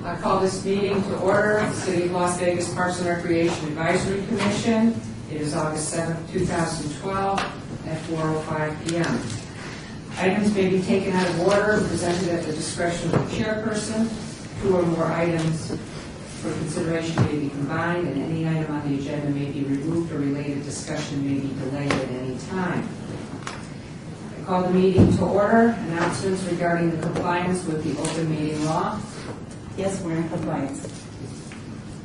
I call this meeting to order. The City of Las Vegas Parks and Recreation Advisory Commission. It is August 7th, 2012 at 4:05 p.m. Items may be taken out of order and presented at the discretion of the chairperson. Two or more items for consideration may be combined, and any item on the agenda may be removed or related discussion may be delayed at any time. I call the meeting to order. Announcements regarding the compliance with the open meeting law. Yes, we're in compliance.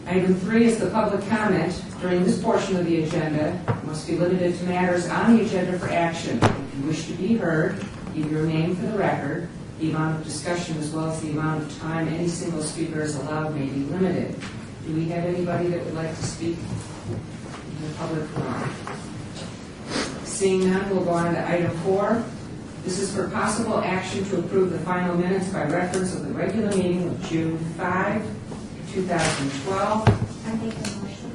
Item 3 is the public comment. During this portion of the agenda, it must be limited to matters on the agenda for action. If you wish to be heard, give your name for the record. The amount of discussion as well as the amount of time any single speaker is allowed may be limited. Do we have anybody that would like to speak in the public forum? Seeing none, we'll go on to item 4. This is for possible action to approve the final minutes by reference of the regular meeting of June 5, 2012. I make a motion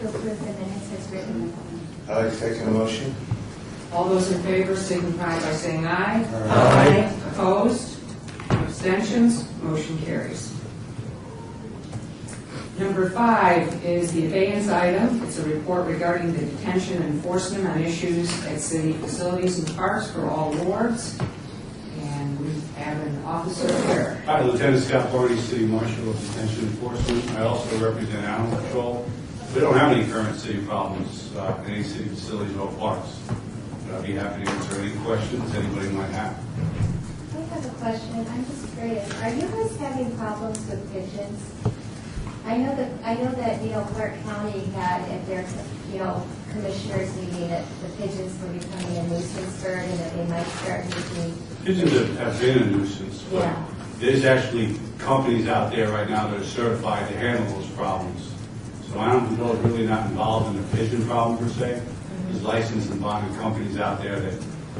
to approve the minutes as written. I second the motion. All those in favor signify by saying aye. Aye. Opposed? Abstentions? Motion carries. Number 5 is the abeyance item. It's a report regarding the detention and enforcement on issues at city facilities and parks for all wards. And we have an officer here. Hi, Lieutenant Scott Barney, City Marshal of Detention Enforcement. I also represent Animal Control. We don't have any current city problems in any city facilities or parks. But I'd be happy to answer any questions anybody might have. I have a question. I'm just curious. Are you guys having problems with pigeons? I know that Clark County had at their commissioners meeting that the pigeons were becoming a nuisance bird and that they might start making. Pigeons have been a nuisance, but Yeah. there's actually companies out there right now that are certified to handle those problems. So Animal Control is really not involved in the pigeon problem per se. There's licensed and bonded companies out there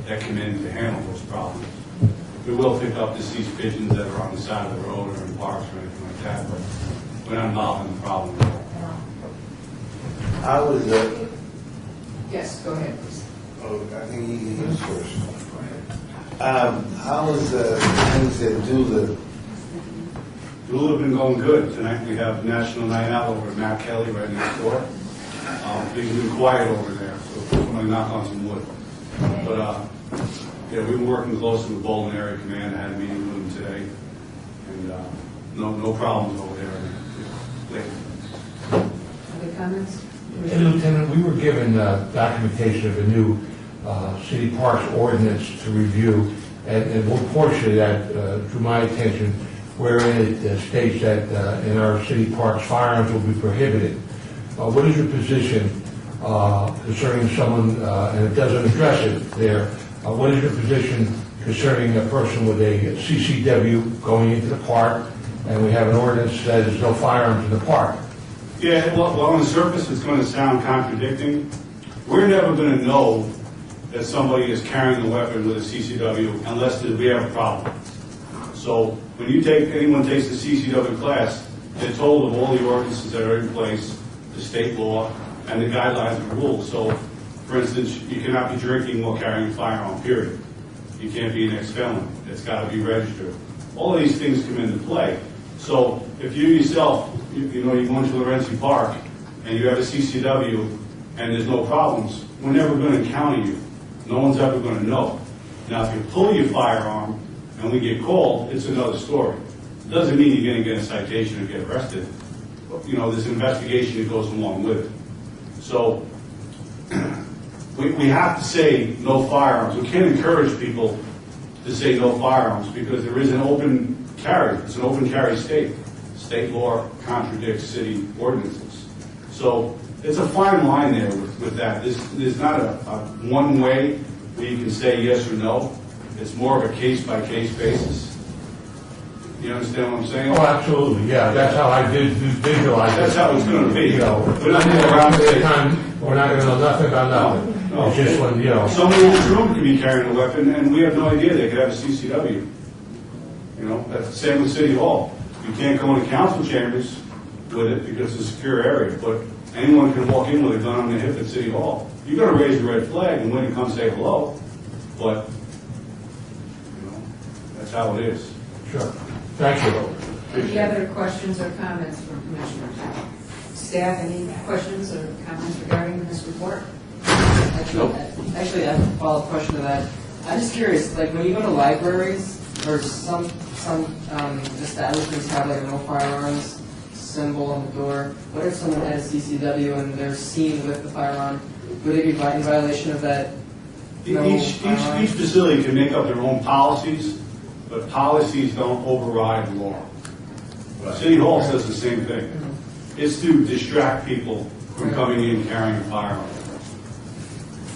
that come in to handle those problems. We will pick up deceased pigeons that are on the side of the road or in parks or anything like that, but we're not involved in the problem at all. How was Yes, go ahead, please. I think he was first. How was things that do The Lula have been going good. Tonight we have National Night Out over at Matt Kelly right next door. Things have been quiet over there, so I'm going to knock on some wood. But yeah, we've been working closely with Bolton Area Command. I had a meeting with them today, and no problems over there. Other comments? Hey, Lieutenant, we were given documentation of a new city parks ordinance to review, and one portion of that drew my attention, wherein it states that in our city parks, firearms will be prohibited. What is your position concerning someone, and it doesn't address it there, what is your position concerning a person with a CCW going into the park, and we have an ordinance that there's no firearms in the park? Yeah, well, on the surface, it's going to sound contradicting. We're never going to know that somebody is carrying a weapon with a CCW unless we have a problem. So when anyone takes the CCW class, they're told of all the ordinances that are in place, the state law, and the guidelines and rules. So, for instance, you cannot be drinking while carrying a firearm, period. You can't be an ex-felon. It's got to be registered. All of these things come into play. So if you yourself, you go into Lorenzi Park and you have a CCW and there's no problems, we're never going to encounter you. No one's ever going to know. Now, if you pull your firearm and we get called, it's another story. It doesn't mean you're going to get a citation or get arrested. There's an investigation that goes along with it. So we have to say no firearms. We can't encourage people to say no firearms because there is an open carry. It's an open carry state. State law contradicts city ordinances. So it's a fine line there with that. There's not a one way where you can say yes or no. It's more of a case-by-case basis. You understand what I'm saying? Oh, absolutely, yeah, that's how I did visualize it. That's how it's going to be. We're not going to know nothing about nothing. No. It's just when, Somebody in this room could be carrying a weapon, and we have no idea they could have a CCW. That's the same with City Hall. You can't go into council chambers with it because it's a secure area, but anyone can walk in with a gun on their hip at City Hall. You're going to raise the red flag and when you come say hello, but that's how it is. Sure. Thank you. Any other questions or comments from commissioners? Staff, any questions or comments regarding this report? Actually, I have a follow-up question to that. I'm just curious, like when you go to libraries or some establishments have like a no firearms symbol on the door. What if someone has CCW and they're seen with the firearm? Would they be in violation of that? No Each firearm? facility can make up their own policies, but policies don't override law. City Hall says the same thing. It's to distract people from coming in carrying a firearm.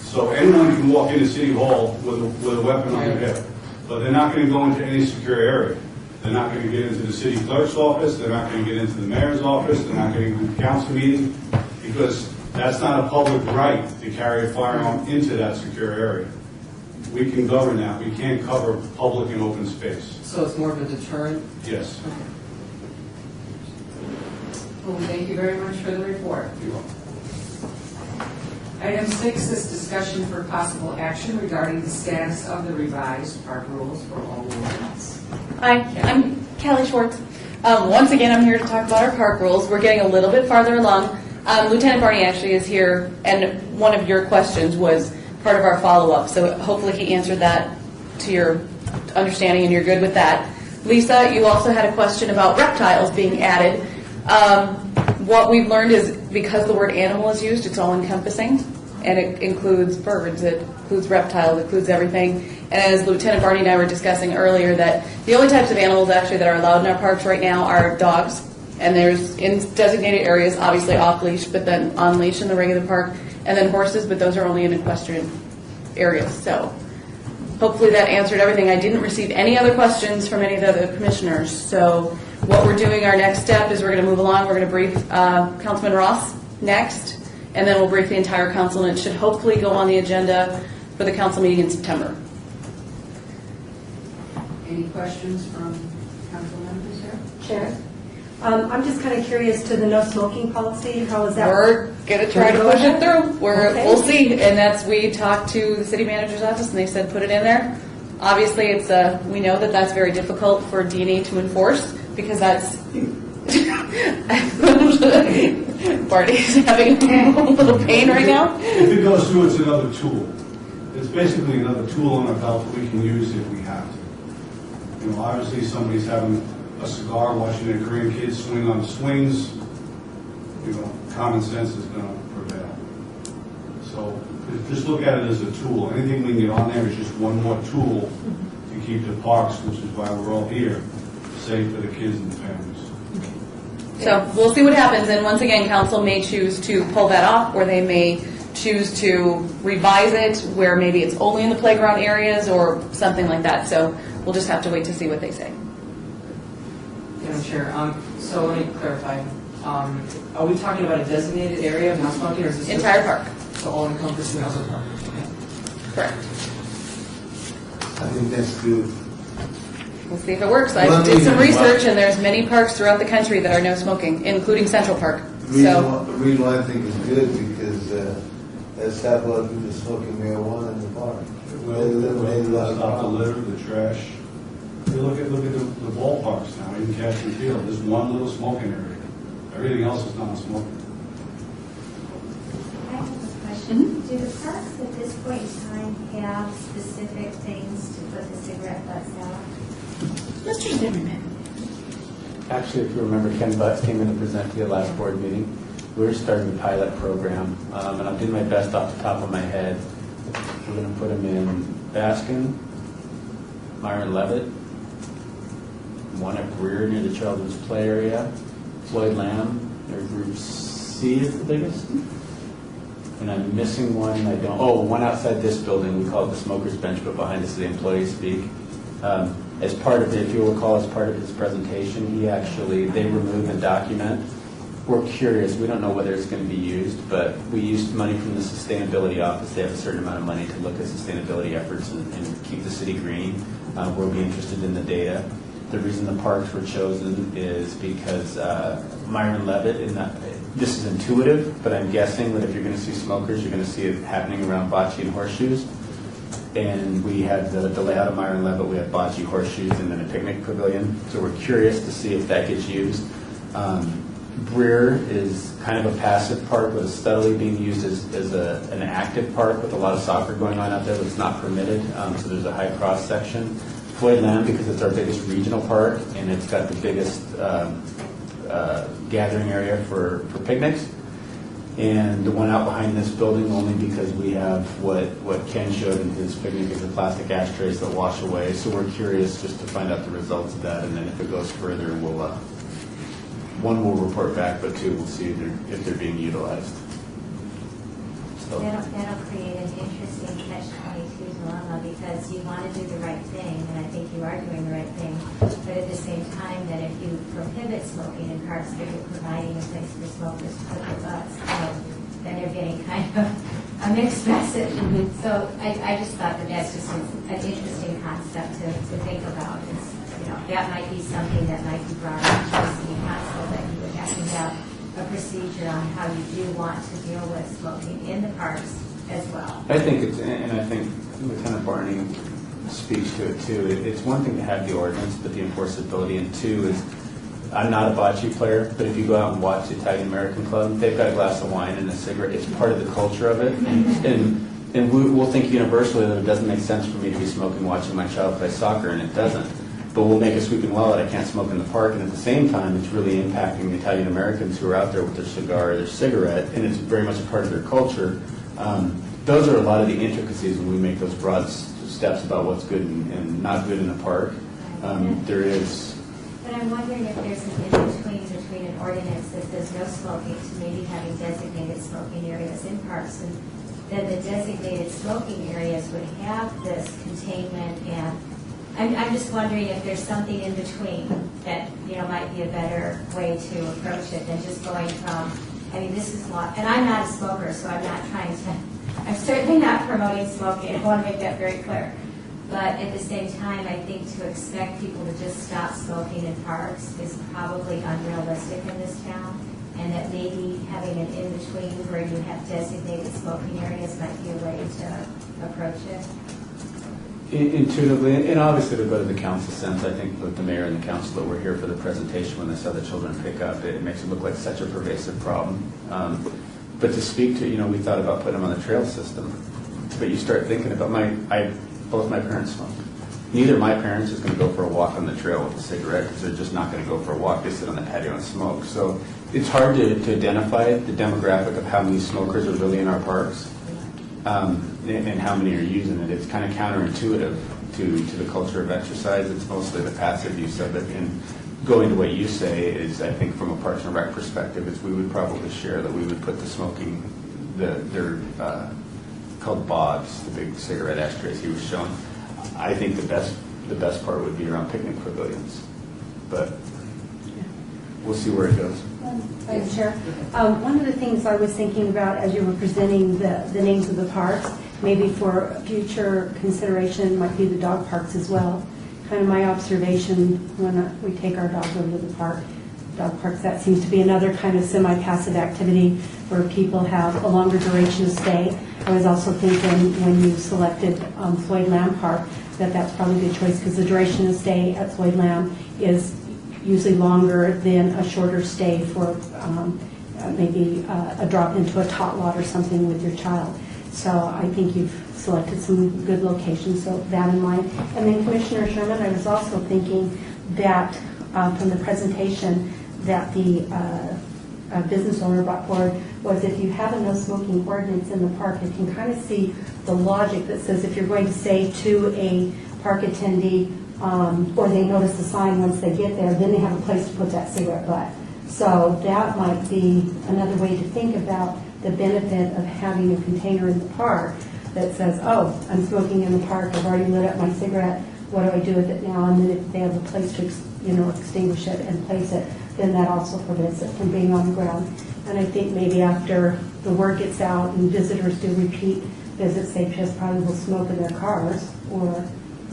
So anyone can walk into City Hall with a weapon on their hip, but they're not going to go into any secure area. They're not going to get into the city clerk's office, they're not going to get into the mayor's office, they're not going to go to council meeting, because that's not a public right to carry a firearm into that secure area. We can govern that, we can't cover public and open space. So it's more of a deterrent? Yes. Well, thank you very much for the report. You're welcome. Item 6 is discussion for possible action regarding the status of the revised park rules for all warrants. Hi, I'm Callie Schwartz. Once again, I'm here to talk about our park rules. We're getting a little bit farther along. Lieutenant Barney actually is here, and one of your questions was part of our follow-up, so hopefully he answered that to your understanding and you're good with that. Lisa, you also had a question about reptiles being added. What we've learned is because the word animal is used, it's all encompassing, and it includes birds, it includes reptiles, it includes everything. And as Lieutenant Barney and I were discussing earlier, that the only types of animals actually that are allowed in our parks right now are dogs, and there's in designated areas, obviously off leash, but then on leash in the regular park, and then horses, but those are only in equestrian areas. So hopefully that answered everything. I didn't receive any other questions from any of the other commissioners. So what we're doing, our next step is we're going to move along. We're going to brief Councilman Ross next, and then we'll brief the entire council, and it should hopefully go on the agenda for the council meeting in September. Any questions from council members here? Sharon? I'm just kind of curious to the no smoking policy. How is that? We're going to try to push it through. Okay. We'll see. And we talked to the city manager's office, and they said put it in there. Obviously, we know that that's very difficult for D&E to enforce, because that's Barney's having a little pain right now. If it goes through, it's another tool. It's basically another tool on our belt that we can use if we have to. You know, obviously somebody's having a cigar, watching their Korean kids swing on the swings. You know, common sense is going to prevail. So just look at it as a tool. Anything we can get on there is just one more tool to keep the parks, which is why we're all here, safe for the kids and the families. So we'll see what happens. And once again, council may choose to pull that off, or they may choose to revise it where maybe it's only in the playground areas or something like that. So we'll just have to wait to see what they say. Madam Chair, so let me clarify. Are we talking about a designated area of not smoking, or is this Entire park. So all encompassing of the park? Correct. I think that's good. We'll see if it works. I Well, I did some mean, research, and there's many parks throughout the country that are no smoking, including Central Park. So The reason why I think it's good because that's stop a lot of people smoking marijuana in the park. We'll stop the litter, the trash. You look at the ballparks now, even Cashman Field, there's one little smoking area. Everything else is non-smoking. I have a question. Do the parks at this point in time have specific things to put the cigarette butts out? Mr. Zimmerman. Actually, if you remember, Ken Butts came in to present to you last board meeting. We were starting the pilot program, and I'm doing my best off the top of my head. We're going to put them in Baskin, Myron Levitt, one at Greer near the Children's Play area, Floyd Lamb, their Group C is the biggest. And I'm missing one, one outside this building, we call it the Smoker's Bench, but behind us is the employee speak. As part of it, if you'll recall, as part of his presentation, they remove and document. We're curious, we don't know whether it's going to be used, but we used money from the sustainability office. They have a certain amount of money to look at sustainability efforts and keep the city green. We'll be interested in the data. The reason the parks were chosen is because Myron Levitt, this is intuitive, but I'm guessing that if you're going to see smokers, you're going to see it happening around bocce and horseshoes. And we had the layout of Myron Levitt, we had bocce horseshoes, and then a picnic pavilion. So we're curious to see if that gets used. Breer is kind of a passive park, but is steadily being used as an active park with a lot of soccer going on out there, but it's not permitted. So there's a high cross section. Floyd Lamb, because it's our biggest regional park, and it's got the biggest gathering area for picnics. And the one out behind this building, only because we have what Ken showed in his picnic is the plastic ashtrays that wash away. So we're curious just to find out the results of that, and then if it goes further, we'll one will report back, but two, we'll see if they're being utilized. So. That'll create an interesting catch-22 dilemma, because you want to do the right thing, and I think you are doing the right thing, but at the same time, that if you prohibit smoking in parks, but you're providing a place for smokers to put their butts, then you're getting kind of a mixed message. So I just thought that that's just an interesting concept to think about. That might be something that might be brought up to the city council, that you would have to have a procedure on how you do want to deal with smoking in the parks as well. I think and I think Lieutenant Barney speaks to it too. It's one thing to have the ordinance, but the enforceability, and two is, I'm not a bocce player, but if you go out and watch the Italian American Club, they've got a glass of wine and a cigarette. It's part of the culture of it. And we'll think universally that it doesn't make sense for me to be smoking watching my child play soccer, and it doesn't. But we'll make a sweeping law that I can't smoke in the park, and at the same time, it's really impacting the Italian Americans who are out there with their cigar or their cigarette, and it's very much a part of their culture. Those are a lot of the intricacies when we make those broad steps about what's good and not good in a park. There is. But I'm wondering if there's an in-between between an ordinance that says no smoking to maybe having designated smoking areas in parks, and then the designated smoking areas would have this containment, and I'm just wondering if there's something in between that, might be a better way to approach it than just going from, this is law, and I'm not a smoker, so I'm certainly not promoting smoking. I want to make that very clear. But at the same time, I think to expect people to just stop smoking in parks is probably unrealistic in this town, and that maybe having an in-between where you have designated smoking areas might be a way to approach it. Intuitively, and obviously to go to the council sense, I think with the mayor and the council that were here for the presentation when they saw the children pick up, it makes it look like such a pervasive problem. But to speak to, we thought about putting them on the trail system, but you start thinking about both my parents smoke. Neither of my parents is going to go for a walk on the trail with a cigarette, because they're just not going to go for a walk. They sit on the patio and smoke. So it's hard to identify the demographic of how many smokers are really in our parks. And how many are using it. It's kind of counterintuitive to the culture of exercise. It's mostly the passive use of it. And going to what you say is, I think from a Parks and Rec perspective, is we would probably share that we would put the smoking, they're called bobs, the big cigarette ashtrays he was showing. I think the best part would be around picnic pavilions. But we'll see where it goes. Madam Chair, one of the things I was thinking about as you were presenting the names of the parks, maybe for future consideration, might be the dog parks as well. Kind of my observation when we take our dogs over to the dog parks, that seems to be another kind of semi-passive activity where people have a longer duration of stay. I was also thinking when you selected Floyd Lamb Park, that's probably a good choice, because the duration of stay at Floyd Lamb is usually longer than a shorter stay for maybe a drop into a tot lot or something with your child. So I think you've selected some good locations, so that in mind. And then Commissioner Sherman, I was also thinking that from the presentation that the business owner brought forward was, if you have a no smoking ordinance in the park, you can kind of see the logic that says if you're going to say to a park attendee, or they notice the sign once they get there, then they have a place to put that cigarette butt. So that might be another way to think about the benefit of having a container in the park that says, oh, I'm smoking in the park, I've already lit up my cigarette, what do I do with it now? And then if they have a place to extinguish it and place it, then that also prevents it from being on the ground. And I think maybe after the word gets out and visitors do repeat visits, they just probably will smoke in their cars or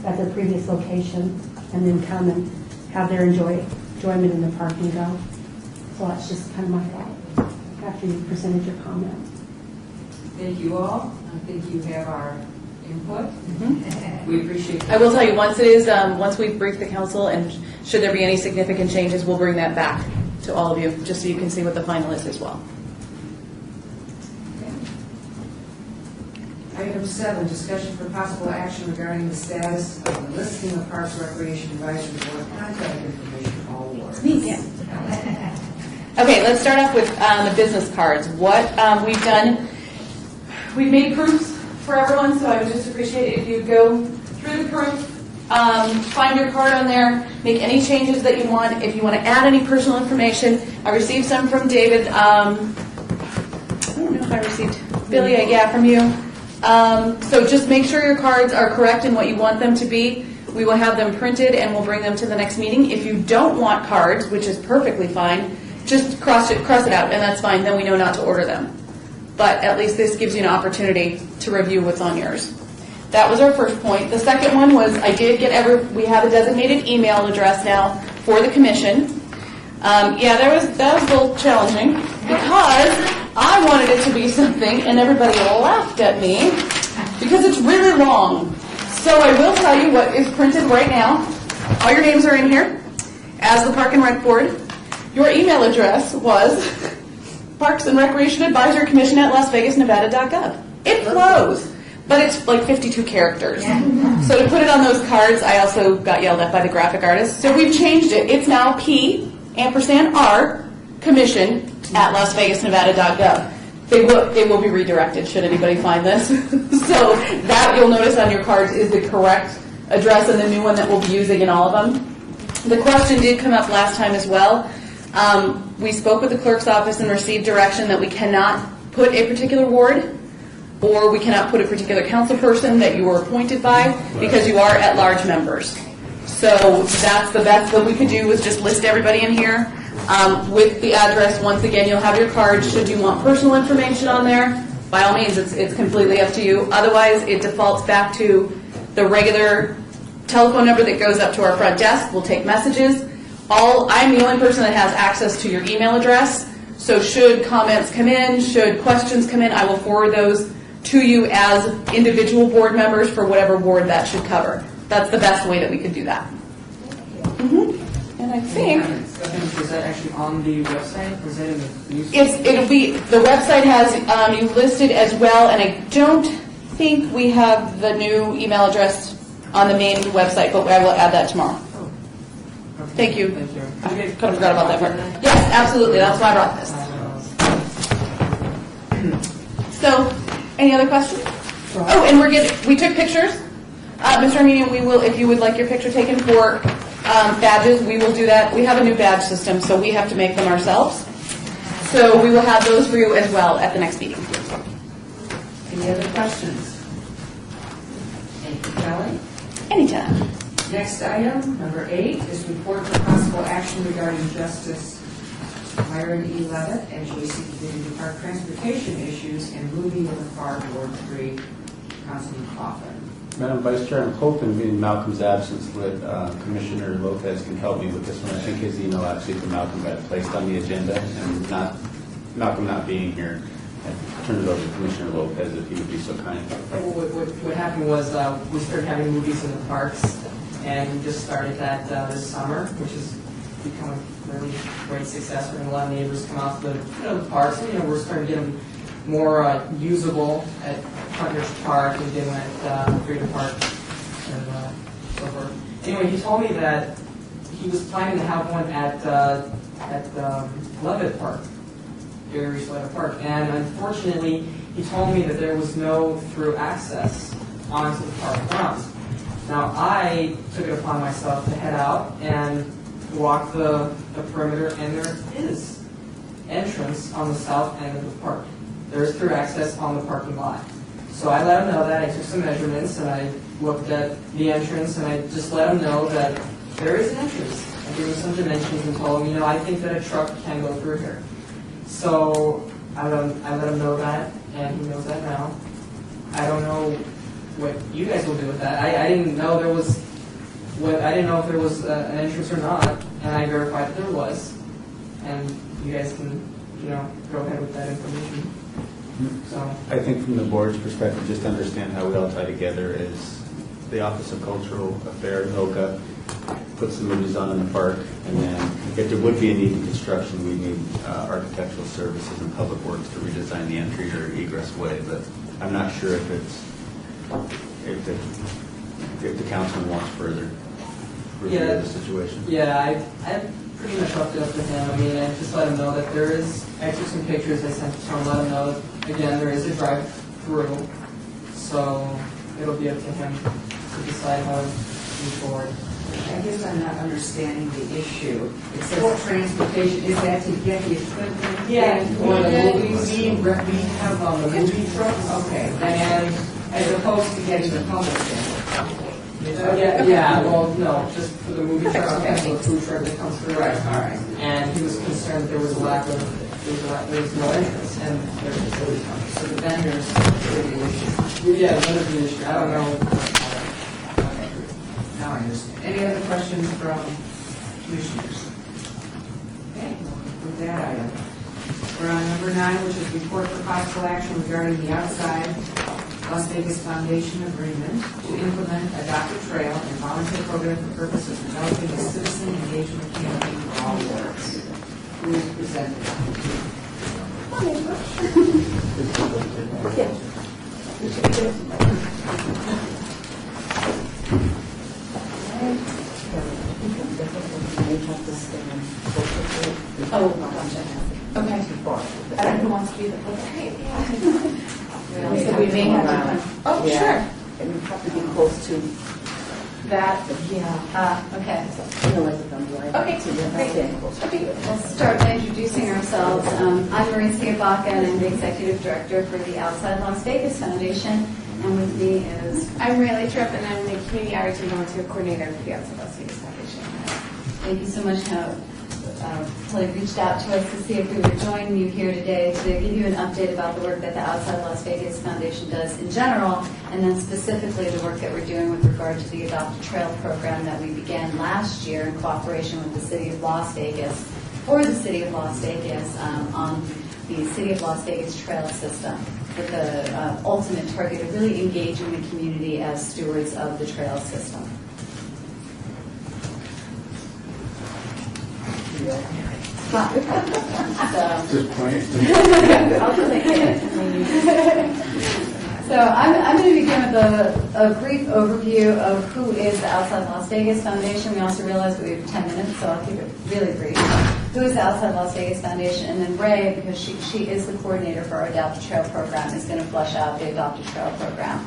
at their previous location, and then come and have their enjoyment in the park and go. So that's just kind of my thought after you presented your comment. Thank you all. I think you have our input. We appreciate I will tell you, once it is, once we've briefed the council, and should there be any significant changes, we'll bring that back to all of you, just so you can see what the final is as well. Item 7, discussion for possible action regarding the status of the listing of Parks Recreation Advisory Board contact information, all awards. Okay, let's start off with the business cards. What we've done, we've made proofs for everyone, so I would just appreciate it if you go through the proof, find your card on there, make any changes that you want. If you want to add any personal information, I received some from David. I don't know if I received, Billy, yeah, from you. So just make sure your cards are correct in what you want them to be. We will have them printed and we'll bring them to the next meeting. If you don't want cards, which is perfectly fine, just cross it out, and that's fine. Then we know not to order them. But at least this gives you an opportunity to review what's on yours. That was our first point. The second one was we have a designated email address now for the commission. That was a little challenging because I wanted it to be something, and everybody laughed at me because it's really long. So I will tell you what is printed right now. All your names are in here as the Park and Rec Board. Your email address was Parks and Recreation Advisory Commission at LasVegasNevada.gov. It flows, but it's like 52 characters. So to put it on those cards, I also got yelled at by the graphic artist. So we've changed it. It's now P&R Commission at LasVegasNevada.gov. It will be redirected should anybody find this. So that you'll notice on your cards is the correct address and the new one that we'll be using in all of them. The question did come up last time as well. We spoke with the clerk's office and received direction that we cannot put a particular ward or we cannot put a particular council person that you were appointed by because you are at-large members. So that's the best that we could do was just list everybody in here. With the address, once again, you'll have your card. Should you want personal information on there, by all means, it's completely up to you. Otherwise, it defaults back to the regular telephone number that goes up to our front desk. We'll take messages. I'm the only person that has access to your email address. So should comments come in, should questions come in, I will forward those to you as individual board members for whatever board that should cover. That's the best way that we could do that. And I think Is that actually on the website? Is that in the news? it'll be, the website has you listed as well, and I don't think we have the new email address on the main website, but I will add that tomorrow. Okay. Thank you. Thank you. I kind of forgot about that part. Yes, absolutely. That's why I brought this. So, any other questions? Oh, and we took pictures. Mr. Armenian, we will, if you would like your picture taken for badges, we will do that. We have a new badge system, so we have to make them ourselves. So we will have those for you as well at the next meeting. Any other questions? Thank you, Kelly. Anytime. Next item, number 8, is report for possible action regarding Justice Myron E. Levitt and J.C. Community Park transportation issues and moving of the park, Ward 3, Councilman Coffin. Madam Vice Chair, I'm hoping in Malcolm's absence that Commissioner Lopez can help me with this one. I think his email actually from Malcolm got placed on the agenda, and Malcolm not being here, I turned it over to Commissioner Lopez if he would be so kind. What happened was we started having movies in the parks, and we just started that this summer, which has become a really great success. We're having a lot of neighbors come out to the parks, and we're starting to get them more usable at Partners Park and then at Freedom Park and so forth. Anyway, he told me that he was planning to have one at Levitt Park, Gary Reese Levitt Park, and unfortunately, he told me that there was no through access onto the park grounds. Now, I took it upon myself to head out and walk the perimeter, and there is entrance on the south end of the park. There is through access on the parking lot. So I let him know that. I took some measurements, and I looked at the entrance, and I just let him know that there is an entrance. I gave him some dimensions and told him, I think that a truck can go through here. So I let him know that, and he knows that now. I don't know what you guys will do with that. I didn't know there was. I didn't know if there was an entrance or not, and I verified that there was. And you guys can, go ahead with that information. So, I think from the board's perspective, just to understand how we all tie together is the Office of Cultural Affairs, OCA, puts the movies on in the park, and then if there would be a need in construction, we need architectural services and public works to redesign the entry or egress way, but I'm not sure if the council wants further review Yeah. of the situation. yeah, I pretty much left it up to him. I mean, I just let him know that there is, I took some pictures, I sent to him, let him know that, again, there is a drive-through, so it'll be up to him to decide how to move forward. I guess I'm not understanding the issue. It says transportation, is that to get the equipment? in for the movies? We have the movie trucks. Okay, and as opposed to getting the public in. Yeah, well, no, just for the movie trucks, Okay. okay, the food truck that comes through. Right, all right. And he was concerned there was a lack of, there was no entrance in their facility. So the vendors are the issue. Yeah, another the issue, I don't know. Okay, now I understand. Any other questions from commissioners? Okay, with that item. We're on number 9, which is report for possible action regarding the outside Las Vegas Foundation agreement to implement Adopt a Trail and volunteer program for purposes of developing a citizen engagement campaign for all wards. Who is presented? Oh, gotcha. Okay. I don't know who wants to do that. So we may have to. Oh, sure. And you have to be close to That. yeah. Okay. Otherwise it's going to be like. Okay, So you're not great. staying close to it. We'll start by introducing ourselves. I'm Mauricia Baca, and I'm the Executive Director for the Outside Las Vegas Foundation. And with me is, I'm Rayleigh Tripp, and I'm the Community Outreach and Volunteer Coordinator for the Outside Las Vegas Foundation. thank you so much, Kelly reached out to us to see if we would join you here today to give you an update about the work that the Outside Las Vegas Foundation does in general, and then specifically the work that we're doing with regard to the Adopt a Trail program that we began last year in cooperation with the City of Las Vegas, for the City of Las Vegas, on the City of Las Vegas trail system, with the ultimate target of really engaging the community as stewards of the trail system. Just point. I'll take it. So I'm going to begin with a brief overview of who is the Outside Las Vegas Foundation. We also realize that we have 10 minutes, so I'll keep it really brief. Who is the Outside Las Vegas Foundation? And then Ray, because she is the coordinator for our Adopt a Trail program, is going to flesh out the Adopt a Trail program.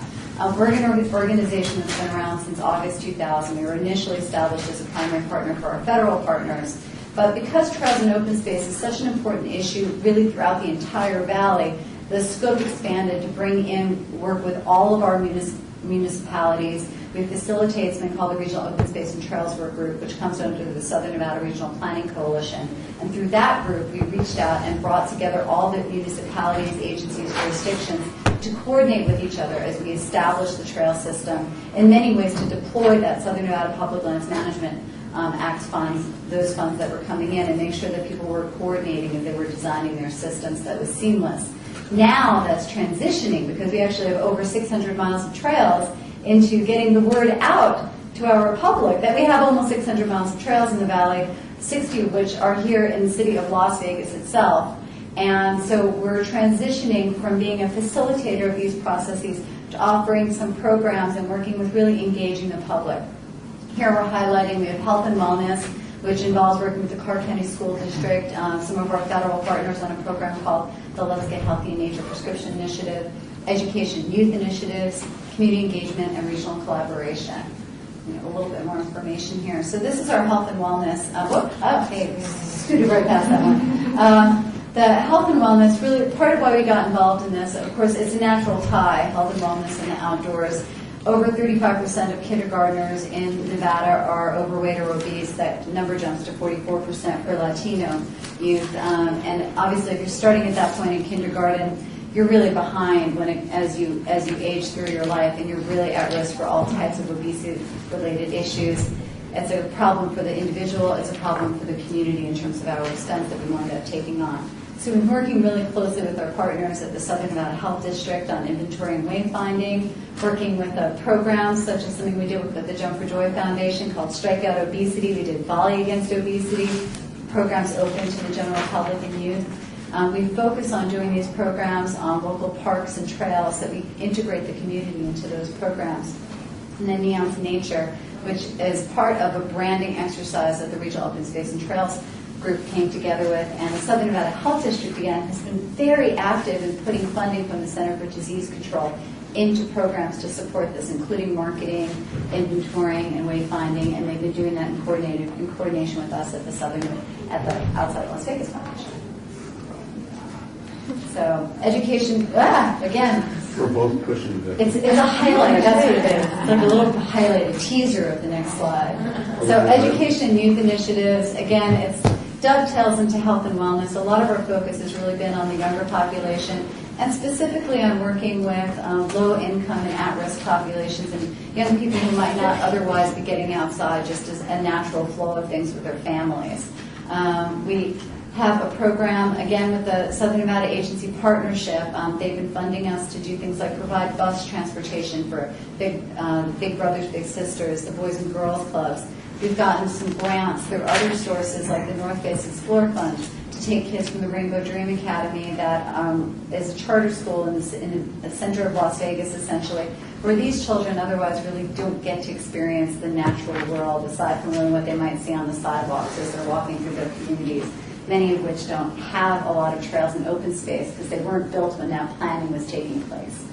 We're an organization that's been around since August 2000. We were initially established as a primary partner for our federal partners. But because trails and open space is such an important issue really throughout the entire valley, the scope expanded to bring in work with all of our municipalities. We facilitate something called the Regional Open Space and Trails Work Group, which comes under the Southern Nevada Regional Planning Coalition. And through that group, we reached out and brought together all the municipalities, agencies, jurisdictions to coordinate with each other as we establish the trail system, in many ways to deploy that Southern Nevada Public Lands Management Act funds, those funds that were coming in, and make sure that people were coordinating and they were designing their systems that was seamless. Now that's transitioning because we actually have over 600 miles of trails into getting the word out to our public that we have almost 600 miles of trails in the valley, 60 of which are here in the city of Las Vegas itself. And so we're transitioning from being a facilitator of these processes to offering some programs and working with really engaging the public. Here we're highlighting, we have health and wellness, which involves working with the Clark County School District, some of our federal partners on a program called the Let's Get Healthy in Nature Prescription Initiative, education youth initiatives, community engagement, and regional collaboration. A little bit more information here. So this is our health and wellness. Okay, scooted right past that one. The health and wellness, really part of why we got involved in this, of course, it's a natural tie, health and wellness in the outdoors. Over 35% of kindergartners in Nevada are overweight or obese. That number jumps to 44% for Latino youth. And obviously, if you're starting at that point in kindergarten, you're really behind as you age through your life, and you're really at risk for all types of obesity-related issues. It's a problem for the individual. It's a problem for the community in terms of our expense that we wind up taking on. So we've been working really closely with our partners at the Southern Nevada Health District on inventory and wayfinding, working with programs such as something we did with the Jump for Joy Foundation called Strike Out Obesity. We did Volley Against Obesity, programs open to the general public and youth. We focus on doing these programs on local parks and trails that we integrate the community into those programs. And then Neon's Nature, which is part of a branding exercise that the Regional Open Space and Trails group came together with, and the Southern Nevada Health District, again, has been very active in putting funding from the Center for Disease Control into programs to support this, including marketing, inventorying, and wayfinding, and they've been doing that in coordination with us at the Outside Las Vegas Foundation. So education, again, We're both pushing the. it's a highlight, that's what it is. It's like a little highlight, a teaser of the next slide. So education and youth initiatives, again, it dovetails into health and wellness. A lot of our focus has really been on the younger population, and specifically on working with low-income and at-risk populations and young people who might not otherwise be getting outside just as a natural flow of things with their families. We have a program, again, with the Southern Nevada Agency Partnership. They've been funding us to do things like provide bus transportation for Big Brothers, Big Sisters, the Boys and Girls Clubs. We've gotten some grants through other sources like the North Face Explore Fund to take kids from the Rainbow Dream Academy that is a charter school in the center of Las Vegas, essentially, where these children otherwise really don't get to experience the natural world aside from really what they might see on the sidewalks as they're walking through their communities, many of which don't have a lot of trails and open space because they weren't built when that planning was taking place.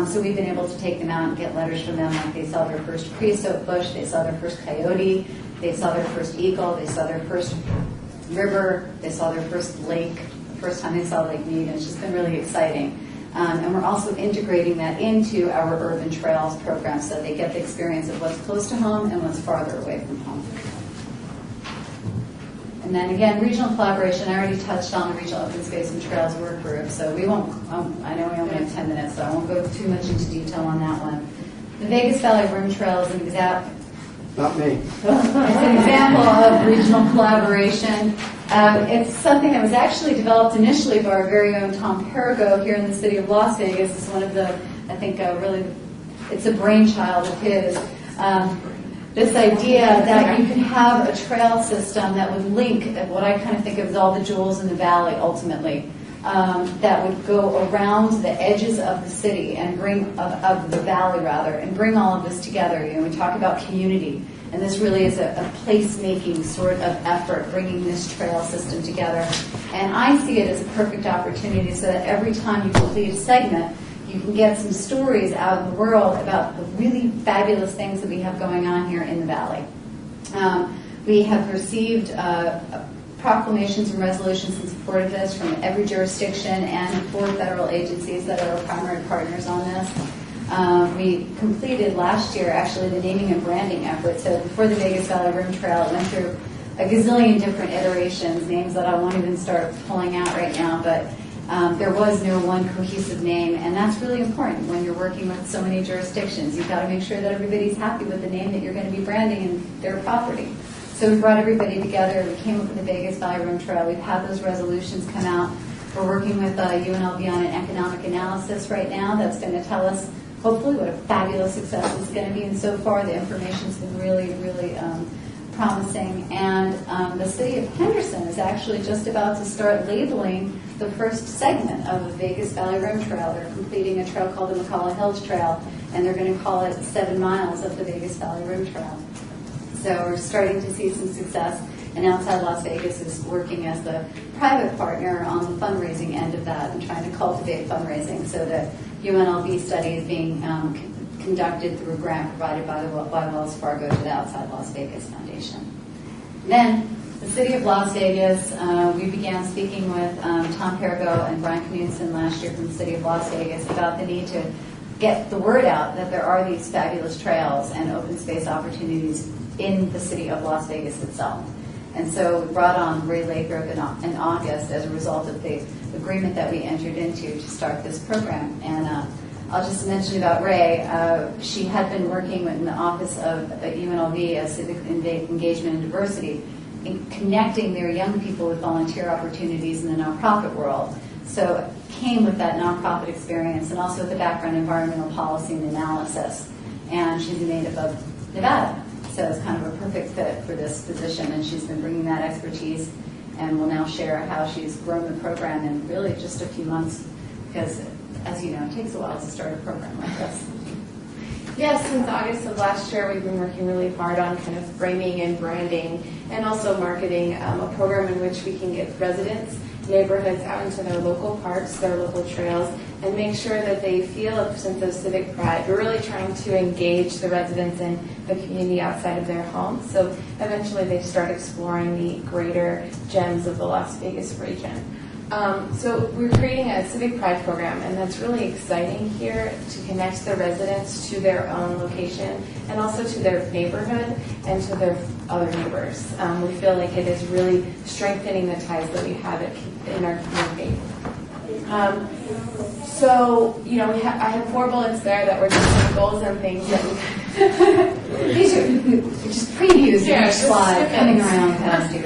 So we've been able to take them out and get letters from them, like they saw their first creosote bush, they saw their first coyote, they saw their first eagle, they saw their first river, they saw their first lake, the first time they saw Lake Mead, and it's just been really exciting. And we're also integrating that into our urban trails program so they get the experience of what's close to home and what's farther away from home. And then again, regional collaboration, I already touched on the Regional Open Space and Trails Work Group, so we won't, I know we only have 10 minutes, so I won't go too much into detail on that one. The Vegas Valley Rim Trail is an example. Not me. It's an example of regional collaboration. It's something that was actually developed initially by our very own Tom Perigo here in the city of Las Vegas. It's one of the, I think, really, it's a brainchild of his. This idea that you could have a trail system that would link what I kind of think of as all the jewels in the valley ultimately, that would go around the edges of the city and bring, of the valley rather, and bring all of this together. You know, we talk about community, and this really is a place-making sort of effort, bringing this trail system together. And I see it as a perfect opportunity so that every time you complete a segment, you can get some stories out in the world about the really fabulous things that we have going on here in the valley. We have received proclamations and resolutions in support of this from every jurisdiction and 4 federal agencies that are our primary partners on this. We completed last year, actually, the naming and branding effort. So before the Vegas Valley Rim Trail, it went through a gazillion different iterations, names that I won't even start pulling out right now, but there was no one cohesive name, and that's really important when you're working with so many jurisdictions. You've got to make sure that everybody's happy with the name that you're going to be branding in their property. So we brought everybody together. We came up with the Vegas Valley Rim Trail. We've had those resolutions come out. We're working with UNLV on an economic analysis right now that's going to tell us, hopefully, what a fabulous success it's going to be. And so far, the information's been really, really promising. And the city of Henderson is actually just about to start labeling the first segment of the Vegas Valley Rim Trail. They're completing a trail called the McCullough Hills Trail, and they're going to call it 7 miles of the Vegas Valley Rim Trail. So we're starting to see some success, and Outside Las Vegas is working as the private partner on the fundraising end of that and trying to cultivate fundraising so that UNLV study is being conducted through a grant provided by Wells Fargo to the Outside Las Vegas Foundation. Then, the City of Las Vegas, we began speaking with Tom Perigo and Brian Knudsen last year from the City of Las Vegas about the need to get the word out that there are these fabulous trails and open space opportunities in the City of Las Vegas itself. And so we brought on Ray Laker in August as a result of the agreement that we entered into to start this program. And I'll just mention about Ray. She had been working in the office of UNLV as Civic Engagement and Diversity, in connecting their young people with volunteer opportunities in the nonprofit world. So it came with that nonprofit experience and also with the background in environmental policy and analysis. And she's a native of Nevada, so it's kind of a perfect fit for this position. And she's been bringing that expertise and will now share how she's grown the program in really just a few months, because, as you know, it takes a while to start a program like this. Yes, since August of last year, we've been working really hard on kind of framing and branding and also marketing a program in which we can get residents, neighborhoods out into their local parks, their local trails, and make sure that they feel a sense of civic pride. We're really trying to engage the residents in the community outside of their homes, so eventually they start exploring the greater gems of the Las Vegas region. So we're creating a civic pride program, and that's really exciting here to connect the residents to their own location and also to their neighborhood and to their other neighbors. We feel like it is really strengthening the ties that we have in our community. So, you know, I have 4 bullets there that were just some goals and things that we These are just previews of each slide coming around past you.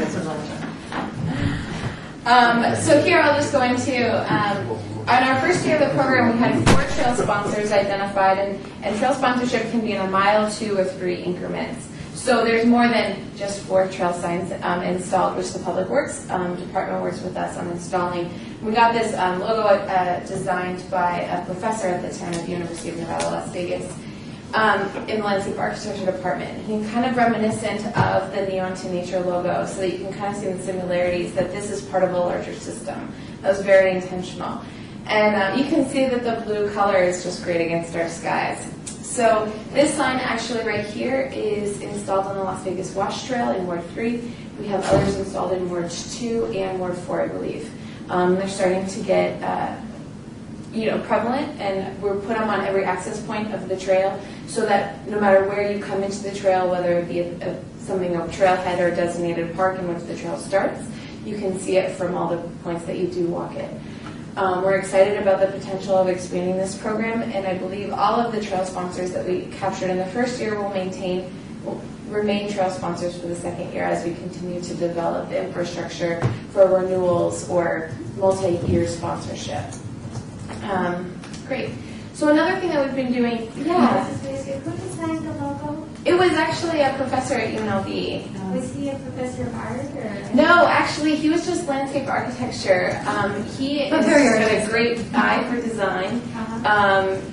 So here I'll just go into, on our first year of the program, we had 4 trail sponsors identified, and trail sponsorship can be in a mile, 2 or 3 increments. So there's more than just 4 trail signs installed, which the Public Works Department works with us on installing. We got this logo designed by a professor at the time at the University of Nevada, Las Vegas, in the landscape architecture department. He kind of reminiscent of the Neon to Nature logo, so that you can kind of see the similarities that this is part of a larger system. That was very intentional. And you can see that the blue color is just great against our skies. So this sign actually right here is installed on the Las Vegas Wash Trail in Ward 3. We have others installed in Ward 2 and Ward 4, I believe. They're starting to get prevalent, and we're put them on every access point of the trail, so that no matter where you come into the trail, whether it be something of trailhead or a designated park in which the trail starts, you can see it from all the points that you do walk it. We're excited about the potential of expanding this program, and I believe all of the trail sponsors that we captured in the first year will remain trail sponsors for the second year as we continue to develop the infrastructure for renewals or multi-year sponsorship. Great. So another thing that we've been doing, Who designed the logo? it was actually a professor at UNLV. Was he a professor of art or? No, actually, he was just landscape architecture. He But has very got a artistic. great eye for design.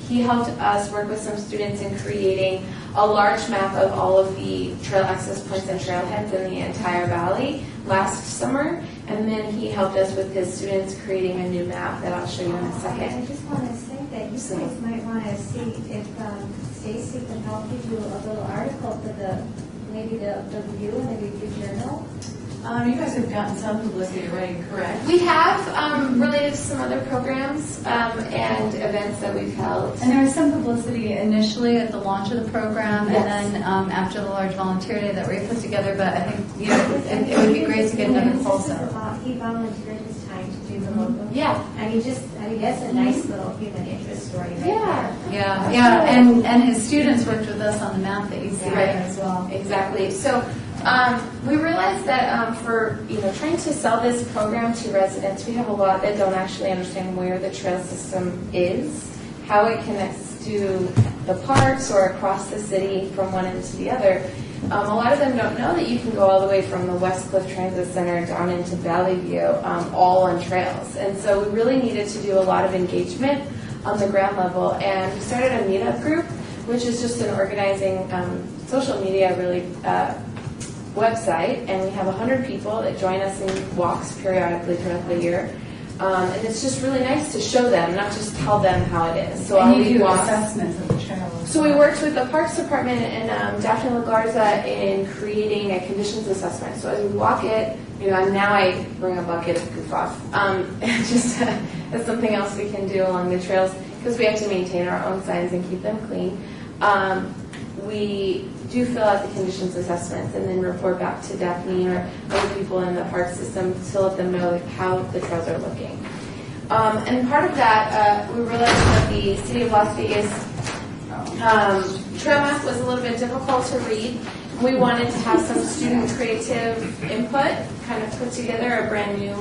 He helped us work with some students in creating a large map of all of the trail access points and trailheads in the entire valley last summer. And then he helped us with his students creating a new map that I'll show you in a I second. just want to say that you guys might want to see if Stacy can help you do a little article for maybe the review in the Review Journal. You guys have gotten some publicity already, correct? We have related to some other programs and events that we've held. And there was some publicity initially at the launch of the program, Yes. and then after the large volunteer day that Ray put together, but I think it would be great to get another pulse out. He volunteered his time to do the logo. Yeah. And that's a nice little human interest story right Yeah. Yeah, yeah, and his students worked with us on the map that you see right there as well. Exactly. So we realized that for trying to sell this program to residents, we have a lot that don't actually understand where the trail system is, how it connects to the parks or across the city from one end to the other. A lot of them don't know that you can go all the way from the West Cliff Transit Center down into Valley View, all on trails. And so we really needed to do a lot of engagement on the ground level. And we started a meetup group, which is just an organizing social media really website. And we have 100 people that join us in walks periodically throughout the year. And it's just really nice to show them, not just tell them how it is. So And I'll you lead do walks. assessments of the trail. So we worked with the Parks Department and Daphne LaGarza in creating a conditions assessment. So as we walk it, and now I bring a bucket of goof off. Just that's something else we can do along the trails because we have to maintain our own signs and keep them clean. We do fill out the conditions assessments and then report back to Daphne or other people in the park system to let them know how the trails are looking. And part of that, we realized that the City of Las Vegas trail map was a little bit difficult to read. we wanted to have some student creative input, kind of put together a brand new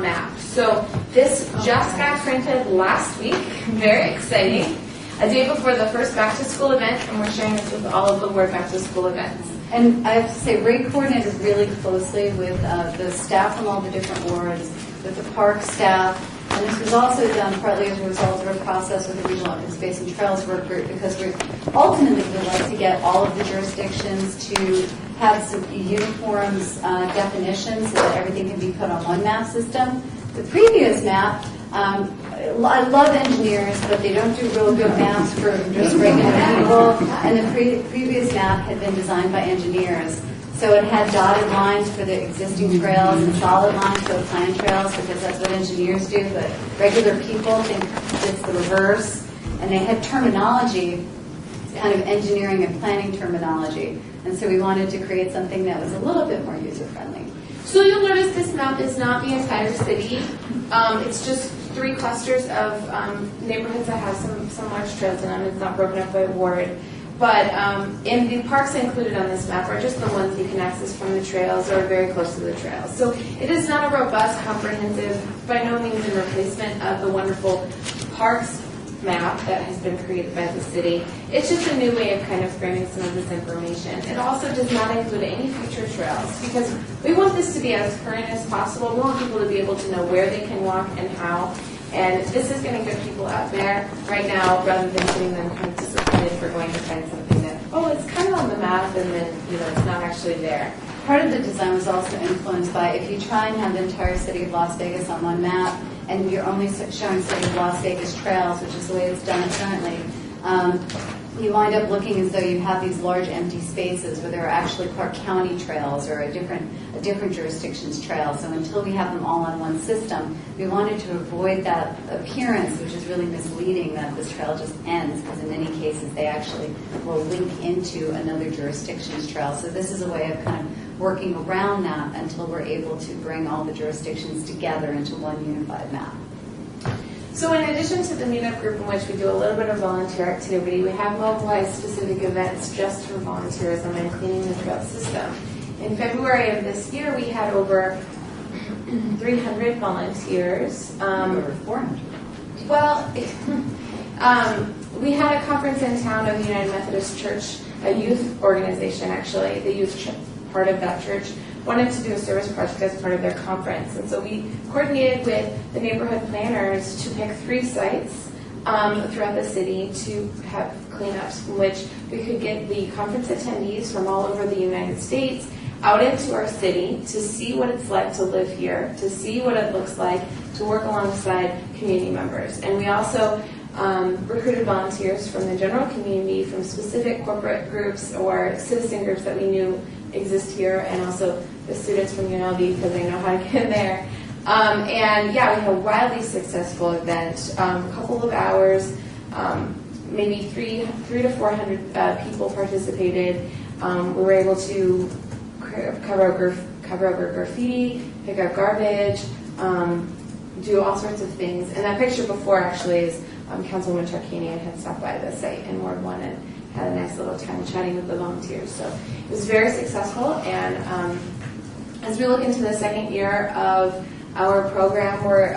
map. So this just got printed last week, very exciting, a day before the first back to school event, and we're sharing this with all of the Ward back to school events. And I have to say, Ray coordinated really closely with the staff from all the different wards, with the park staff, and this was also done partly as a result of a process with the Regional Open Space and Trails Work Group, because we ultimately would like to get all of the jurisdictions to have some uniforms definitions so that everything can be put on one map system. The previous map, I love engineers, but they don't do real good maps for just regular people. And the previous map had been designed by engineers. So it had dotted lines for the existing trails and solid lines for the planned trails, because that's what engineers do. But regular people think it's the reverse. And they had terminology, kind of engineering and planning terminology. And so we wanted to create something that was a little bit more user-friendly. So you'll notice this map is not the entire city. It's just 3 clusters of neighborhoods that have some large trails in them. It's not broken up by ward. But in the parks included on this map are just the ones you can access from the trails or very close to the trails. So it is not a robust, comprehensive, by no means a replacement of the wonderful parks map that has been created by the city. It's just a new way of kind of framing some of this information. It also does not include any future trails, because we want this to be as current as possible. We want people to be able to know where they can walk and how. And this is going to get people out there right now, rather than getting them kind of disappointed for going to find something that, oh, it's kind of on the map, and then, it's not actually there. Part of the design was also influenced by, if you try and have the entire city of Las Vegas on one map, and you're only showing City of Las Vegas trails, which is the way it's done currently, you wind up looking as though you have these large empty spaces where there are actually Clark County trails or a different jurisdiction's trails. So until we have them all on one system, we wanted to avoid that appearance, which is really misleading, that this trail just ends, because in many cases they actually will link into another jurisdiction's trail. So this is a way of kind of working around that until we're able to bring all the jurisdictions together into one unified map. So in addition to the meetup group, in which we do a little bit of volunteer activity, we have mobilized specific events just for volunteerism and cleaning the trail system. In February of this year, we had over 300 volunteers. Over 400. Well, we had a conference in town of the United Methodist Church, a youth organization actually, the youth part of that church, wanted to do a service project as part of their conference. And so we coordinated with the neighborhood planners to pick 3 sites throughout the city to have cleanups, in which we could get the conference attendees from all over the United States out into our city to see what it's like to live here, to see what it looks like to work alongside community members. And we also recruited volunteers from the general community, from specific corporate groups or citizen groups that we knew exist here, and also the students from UNLV, because they know how to get there. And yeah, we had a wildly successful event, a couple of hours, maybe 300 to 400 people participated. We were able to cover over graffiti, pick up garbage, do all sorts of things. And that picture before actually is Councilwoman Tarkanian had stopped by the site in Ward 1 and had a nice little time chatting with the volunteers. So it was very successful, and as we look into the second year of our program, we're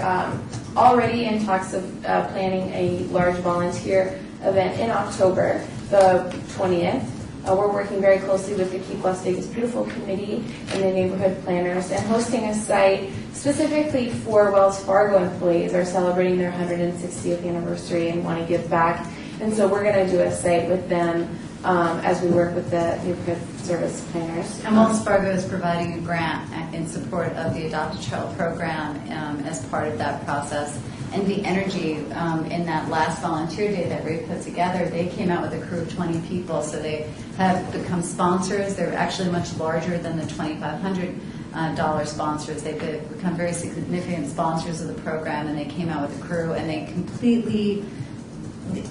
already in talks of planning a large volunteer event in October, the 20th. We're working very closely with the Keep Las Vegas Beautiful Committee and the neighborhood planners, and hosting a site specifically for Wells Fargo employees who are celebrating their 160th anniversary and want to give back. And so we're going to do a site with them as we work with the neighborhood service planners. And Wells Fargo is providing a grant in support of the Adopt a Child program as part of that process. And the energy in that last volunteer day that Ray put together, they came out with a crew of 20 people, so they have become sponsors. They're actually much larger than the $2,500 sponsors. They've become very significant sponsors of the program, and they came out with a crew, and they completely